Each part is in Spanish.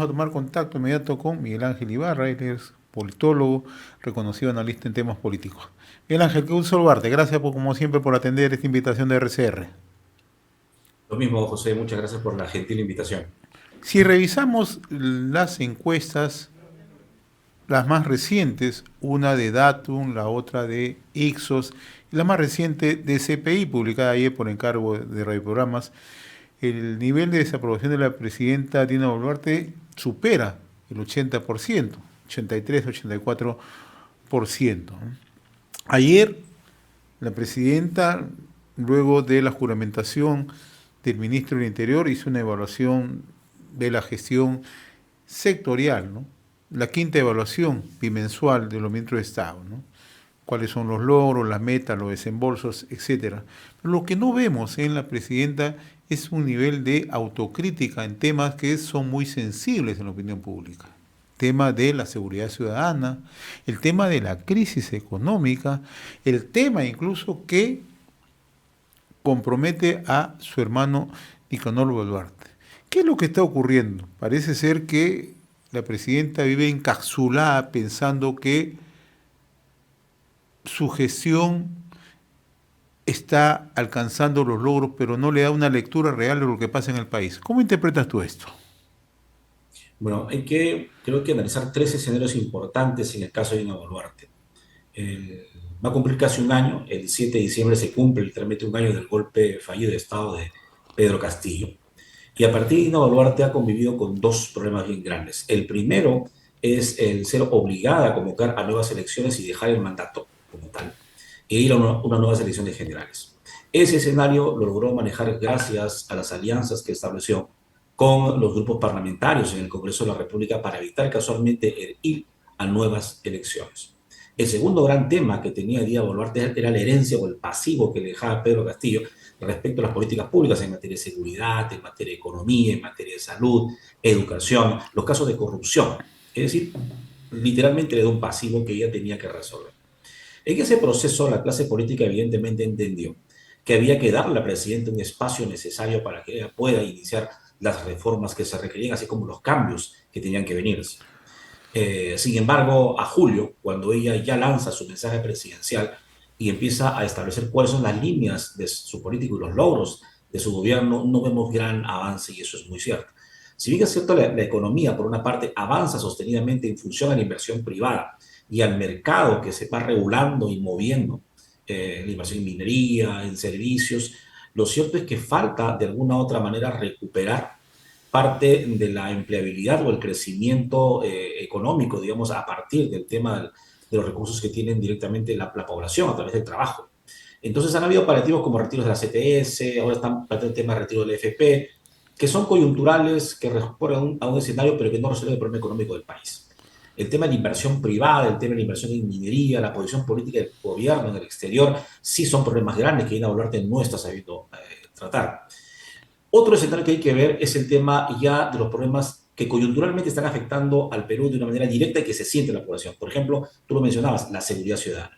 tomar contacto inmediato con Miguel Ángel Ibarra, él es politólogo, reconocido analista en temas políticos. Miguel Ángel, qué gusto saludarte. Gracias como siempre por atender esta invitación de RCR. Lo mismo, José, muchas gracias por la gentil invitación. Si revisamos las encuestas, las más recientes, una de Datum, la otra de Ipsos, y la más reciente de CPI, publicada ayer por encargo de Radio Programas, el nivel de desaprobación de la presidenta Dina Boluarte supera el 80%, 83-84%. Ayer, la presidenta, luego de la juramentación del ministro del Interior, hizo una evaluación de la gestión sectorial, ¿no? La quinta evaluación bimensual de los ministros de Estado, ¿no? Cuáles son los logros, las metas, los desembolsos, etcétera. Pero lo que no vemos en la presidenta es un nivel de autocrítica en temas que son muy sensibles en la opinión pública. El tema de la seguridad ciudadana, el tema de la crisis económica, el tema incluso que compromete a su hermano Nicanor Boluarte. ¿Qué es lo que está ocurriendo? Parece ser que la presidenta vive encapsulada pensando que su gestión está alcanzando los logros, pero no le da una lectura real de lo que pasa en el país. ¿Cómo interpretas tú esto? Bueno, creo que analizar tres escenarios importantes en el caso de Dina Boluarte. Va a cumplir casi un año, el 7 de diciembre se cumple literalmente un año del golpe fallido de Estado de Pedro Castillo. Y a partir de Dina Boluarte ha convivido con dos problemas bien grandes. El primero es el ser obligada a convocar a nuevas elecciones y dejar el mandato como tal, e ir a unas nuevas elecciones generales. Ese escenario lo logró manejar gracias a las alianzas que estableció con los grupos parlamentarios en el Congreso de la República para evitar casualmente el ir a nuevas elecciones. El segundo gran tema que tenía Díaz Boluarte era la herencia o el pasivo que le dejaba Pedro Castillo respecto a las políticas públicas en materia de seguridad, en materia de economía, en materia de salud, educación, los casos de corrupción. Es decir, literalmente le da un pasivo que ella tenía que resolver. En ese proceso, la clase política evidentemente entendió que había que darle al presidente un espacio necesario para que ella pueda iniciar las reformas que se requerían, así como los cambios que tenían que venirse. Sin embargo, a julio, cuando ella ya lanza su mensaje presidencial y empieza a establecer cuáles son las líneas de su político y los logros de su gobierno, no vemos gran avance y eso es muy cierto. Si bien es cierto, la economía, por una parte, avanza sostenidamente en función a la inversión privada y al mercado que se va regulando y moviendo, la inversión en minería, en servicios, lo cierto es que falta de alguna u otra manera recuperar parte de la empleabilidad o el crecimiento económico, digamos, a partir del tema de los recursos que tienen directamente la población a través del trabajo. Entonces han habido paliativos como retiros de la CTS, ahora están planteando el tema de retiro del FP, que son coyunturales, que responden a un escenario, pero que no resuelven el problema económico del país. El tema de la inversión privada, el tema de la inversión en minería, la posición política del gobierno en el exterior, sí son problemas grandes que Dina Boluarte no está sabiendo tratar. Otro escenario que hay que ver es el tema ya de los problemas que coyunturalmente están afectando al Perú de una manera directa y que se siente en la población. Por ejemplo, tú lo mencionabas, la seguridad ciudadana.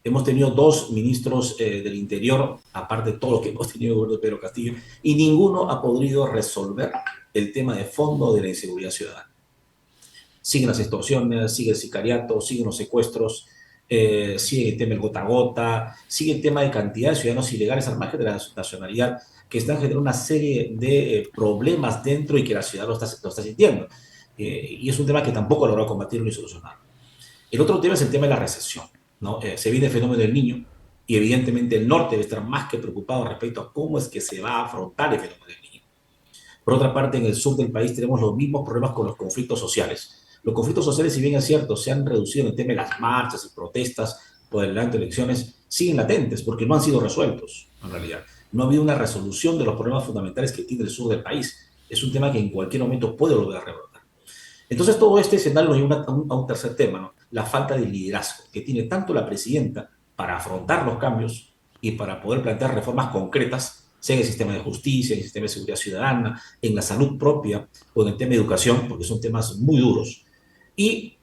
Hemos tenido dos ministros del Interior, aparte de todo lo que hemos tenido en el gobierno de Pedro Castillo, y ninguno ha podido resolver el tema de fondo de la inseguridad ciudadana. Siguen las extorsiones, sigue el sicariato, siguen los secuestros, sigue el tema del gota a gota, sigue el tema de cantidad de ciudadanos ilegales al margen de la nacionalidad que están generando una serie de problemas dentro y que la ciudad lo está sintiendo. Y es un tema que tampoco ha logrado combatirlo ni solucionarlo. El otro tema es el tema de la recesión, ¿no? Se viene el fenómeno del niño y evidentemente el norte debe estar más que preocupado respecto a cómo es que se va a afrontar el fenómeno del niño. Por otra parte, en el sur del país tenemos los mismos problemas con los conflictos sociales. Los conflictos sociales, si bien es cierto, se han reducido en el tema de las marchas y protestas por el adelanto de elecciones, siguen latentes porque no han sido resueltos, en realidad. No ha habido una resolución de los problemas fundamentales que tiene el sur del país. Es un tema que en cualquier momento puede volver a rebrotar. Entonces, todo este escenario nos lleva a un tercer tema, ¿no? La falta de liderazgo que tiene tanto la presidenta para afrontar los cambios y para poder plantear reformas concretas, sea en el sistema de justicia, en el sistema de seguridad ciudadana, en la salud propia o en el tema de educación, porque son temas muy duros. Y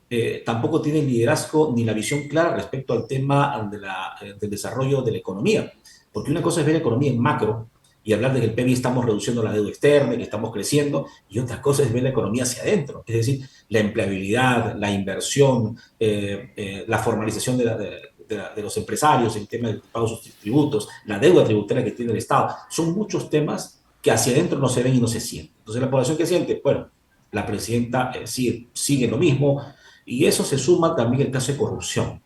tampoco tiene liderazgo ni la visión clara respecto al tema del desarrollo de la economía, porque una cosa es ver la economía en macro y hablar de que el PBI estamos reduciendo la deuda externa y que estamos creciendo, y otra cosa es ver la economía hacia adentro, es decir, la empleabilidad, la inversión, la formalización de los empresarios en temas de pagos de sus tributos, la deuda tributaria que tiene el Estado. Son muchos temas que hacia adentro no se ven y no se sienten. Entonces, la población que siente, bueno, la presidenta sigue lo mismo, y eso se suma también el caso de corrupción.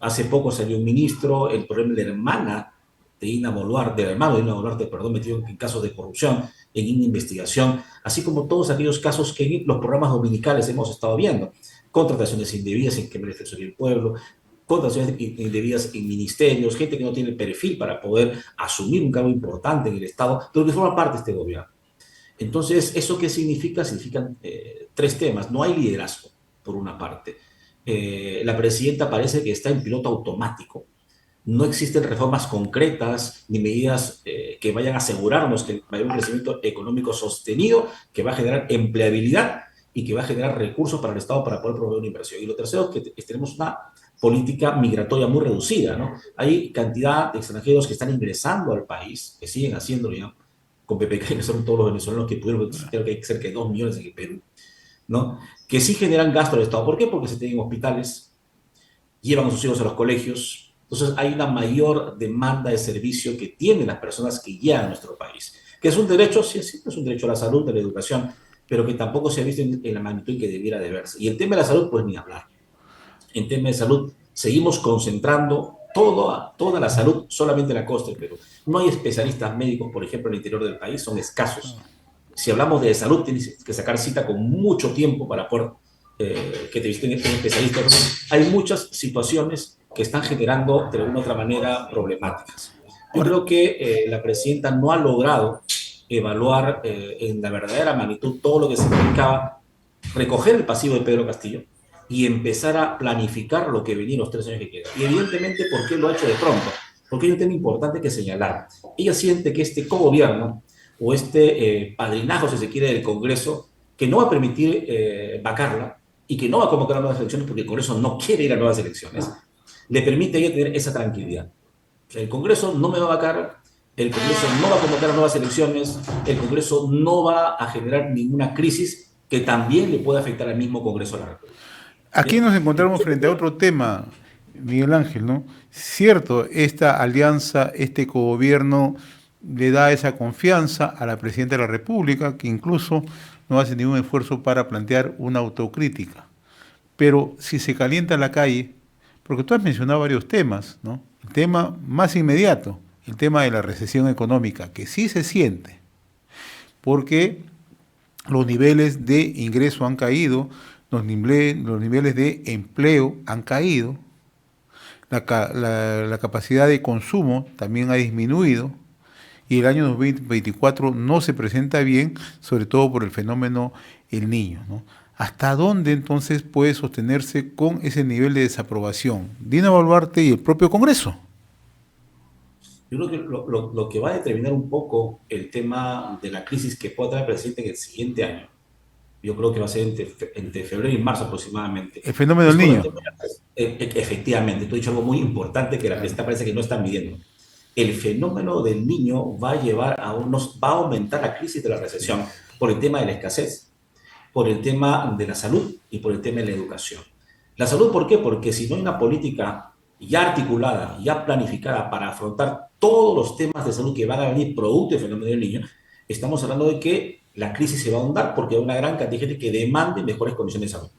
Hace poco salió un ministro, el problema de la hermana de Dina Boluarte, del hermano de Dina Boluarte, perdón, metido en casos de corrupción, en una investigación, así como todos aquellos casos que en los programas dominicales hemos estado viendo. Contrataciones indebidas en que merece el pueblo, contrataciones indebidas en ministerios, gente que no tiene perfil para poder asumir un cargo importante en el Estado, pero que forma parte de este gobierno. Entonces, ¿eso qué significa? Significan tres temas. No hay liderazgo, por una parte. La presidenta parece que está en piloto automático. No existen reformas concretas ni medidas que vayan a asegurarnos que va a haber un crecimiento económico sostenido, que va a generar empleabilidad y que va a generar recursos para el Estado para poder proveer una inversión. Y lo tercero es que tenemos una política migratoria muy reducida, ¿no? Hay cantidad de extranjeros que están ingresando al país, que siguen haciéndolo ya, con PPK, que son todos los venezolanos que pudieron, creo que hay cerca de 2 millones en el Perú, ¿no? Que sí generan gasto al Estado. ¿Por qué? Porque se tienen hospitales, llevan a sus hijos a los colegios. Entonces hay una mayor demanda de servicio que tienen las personas que llegan a nuestro país. Que es un derecho, sí, sí, es un derecho a la salud, a la educación, pero que tampoco se ha visto en la magnitud que debiera de verse. Y el tema de la salud, pues ni hablar. En tema de salud, seguimos concentrando toda la salud solamente en la costa del Perú. No hay especialistas médicos, por ejemplo, en el interior del país, son escasos. Si hablamos de salud, tienes que sacar cita con mucho tiempo para poder que te visiten especialistas. Hay muchas situaciones que están generando de alguna u otra manera problemáticas. Yo Ahora, creo que la presidenta no ha logrado evaluar en la verdadera magnitud todo lo que significaba recoger el pasivo de Pedro Castillo y empezar a planificar lo que venía en los 3 años que quedan. Y evidentemente, ¿por qué lo ha hecho de pronto? Porque hay un tema importante que señalar. Ella siente que este cogobierno o este padrinazo, si se quiere, del Congreso, que no va a permitir vacarla y que no va a convocar a nuevas elecciones porque el Congreso no quiere ir a nuevas elecciones, le permite a ella tener esa tranquilidad. O sea, el Congreso no me va a vacar, el Congreso no va a convocar a nuevas elecciones, el Congreso no va a generar ninguna crisis que también le pueda afectar al mismo Congreso de la República. aquí ¿Bien? nos encontramos frente a otro tema, Miguel Ángel, ¿no? Cierto, esta alianza, este cogobierno le da esa confianza a la presidenta de la República, que incluso no hace ningún esfuerzo para plantear una autocrítica. Pero si se calienta la calle, porque tú has mencionado varios temas, ¿no? El tema más inmediato, el tema de la recesión económica, que sí se siente, porque los niveles de ingreso han caído, los niveles de empleo han caído, la capacidad de consumo también ha disminuido y el año 2024 no se presenta bien, sobre todo por el fenómeno El Niño, ¿no? ¿Hasta dónde entonces puede sostenerse con ese nivel de desaprobación Dina Boluarte y el propio Congreso? Yo creo que lo que va a determinar un poco el tema de la crisis que pueda traer el presidente en el siguiente año, yo creo que va a ser entre febrero y marzo aproximadamente, El fenómeno es del con el niño. tema, efectivamente, tú has dicho algo muy importante que la Claro. presidenta parece que no está midiendo. El fenómeno del niño va a va a aumentar la crisis de la Sí. recesión por el tema de la escasez, por el tema de la salud y por el tema de la educación. La salud, ¿por qué? Porque si no hay una política ya articulada, ya planificada para afrontar todos los temas de salud que van a venir producto del fenómeno del niño, estamos hablando de que la crisis se va a ahondar porque hay una gran cantidad de gente que demande mejores condiciones de salud.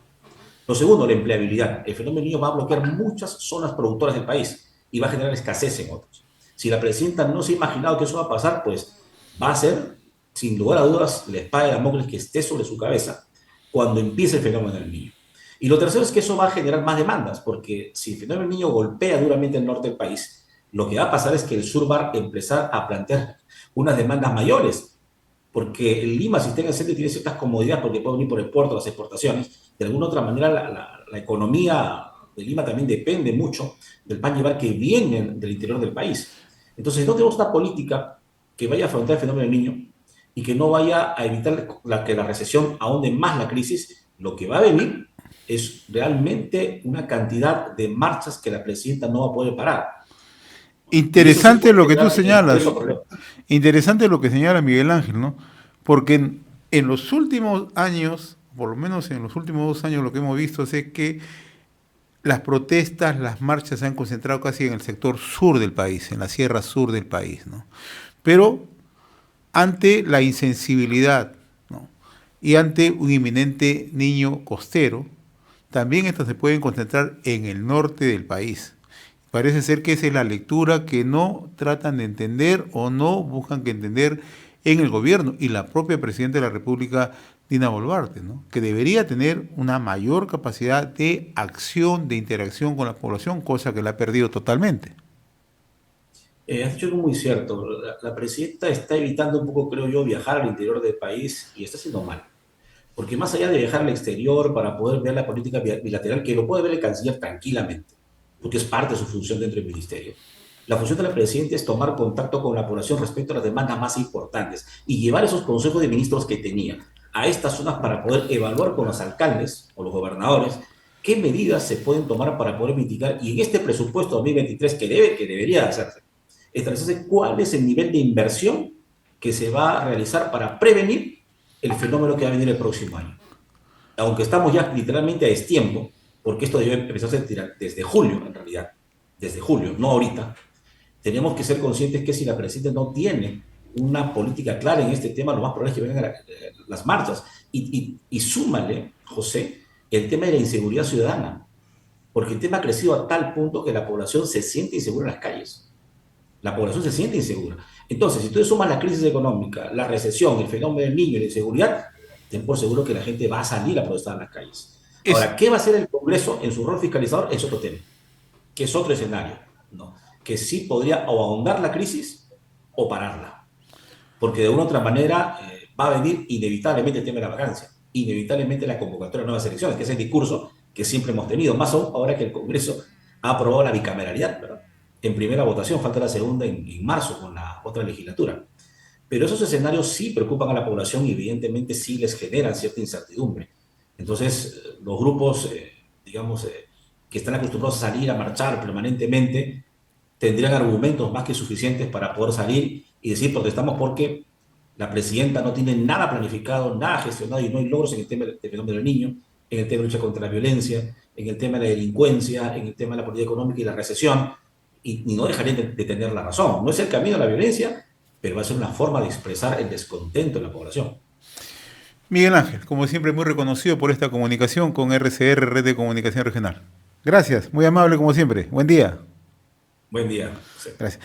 Lo segundo, la empleabilidad. El fenómeno del niño va a bloquear muchas zonas productoras del país y va a generar escasez en otros. Si la presidenta no se ha imaginado que eso va a pasar, pues va a ser, sin lugar a dudas, la espada de Damocles que esté sobre su cabeza cuando empiece el fenómeno del niño. Y lo tercero es que eso va a generar más demandas, porque si el fenómeno del niño golpea duramente el norte del país, lo que va a pasar es que el sur va a empezar a plantear unas demandas mayores, porque Lima, si está en el centro, tiene ciertas comodidades porque puede venir por el puerto, las exportaciones. De alguna otra manera, la economía de Lima también depende mucho del pan llevar que viene del interior del país. Entonces, no tenemos una política que vaya a afrontar el fenómeno del niño y que no vaya a evitar que la recesión ahonde más la crisis. Lo que va a venir es realmente una cantidad de marchas que la presidenta no va a poder parar. Y eso sí Interesante lo puede que tú generar señalas, incluso problemas. interesante lo que señala Miguel Ángel, ¿no? Porque en los últimos años, por lo menos en los últimos 2 años, lo que hemos visto es que las protestas, las marchas se han concentrado casi en el sector sur del país, en la sierra sur del país, ¿no? Pero ante la insensibilidad, ¿no? Y ante un inminente niño costero, también estas se pueden concentrar en el norte del país. Parece ser que esa es la lectura que no tratan de entender o no buscan que entender en el gobierno y la propia Presidenta de la República, Dina Boluarte, ¿no? Que debería tener una mayor capacidad de acción, de interacción con la población, cosa que la ha perdido totalmente. Has dicho algo muy cierto. La presidenta está evitando un poco, creo yo, viajar al interior del país y está haciendo mal. Porque más allá de viajar al exterior para poder ver la política bilateral, que lo puede ver el canciller tranquilamente, porque es parte de su función dentro del ministerio, la función de la presidenta es tomar contacto con la población respecto a las demandas más importantes y llevar esos consejos de ministros que tenía a estas zonas para poder evaluar con los alcaldes o los gobernadores qué medidas se pueden tomar para poder mitigar y en este presupuesto 2023 que debería hacerse, establecerse cuál es el nivel de inversión que se va a realizar para prevenir el fenómeno que va a venir el próximo año. Aunque estamos ya literalmente a destiempo, porque esto debe empezar a tirar desde julio, en realidad, desde julio, no ahorita, tenemos que ser conscientes que si la presidenta no tiene una política clara en este tema, lo más probable es que vengan las marchas. Y súmale, José, el tema de la inseguridad ciudadana, porque el tema ha crecido a tal punto que la población se siente insegura en las calles. La población se siente insegura. Entonces, si tú sumas la crisis económica, la recesión, el fenómeno del niño y la inseguridad, ten por seguro que la gente va a salir a protestar en las calles. Es, Ahora, ¿qué va a hacer el Congreso en su rol fiscalizador? Es otro tema, que es otro escenario, ¿no? Que sí podría o ahondar la crisis o pararla. Porque de una u otra manera va a venir inevitablemente el tema de la vacancia, inevitablemente la convocatoria de nuevas elecciones, que es el discurso que siempre hemos tenido, más aún ahora que el Congreso ha aprobado la bicameralidad, ¿verdad? En primera votación, falta la segunda en marzo con la otra legislatura. Pero esos escenarios sí preocupan a la población y evidentemente sí les generan cierta incertidumbre. Entonces, los grupos, digamos, que están acostumbrados a salir a marchar permanentemente, tendrían argumentos más que suficientes para poder salir y decir protestamos porque la presidenta no tiene nada planificado, nada gestionado y no hay logros en el tema del fenómeno del niño, en el tema de lucha contra la violencia, en el tema de la delincuencia, en el tema de la política económica y la recesión, y no dejarían de tener la razón. No es el camino a la violencia, pero va a ser una forma de expresar el descontento de la población. Miguel Ángel, como siempre, muy reconocido por esta comunicación con RCR, Red de Comunicación Regional. Gracias, muy amable como siempre. Buen día. Buen día, José. Gracias.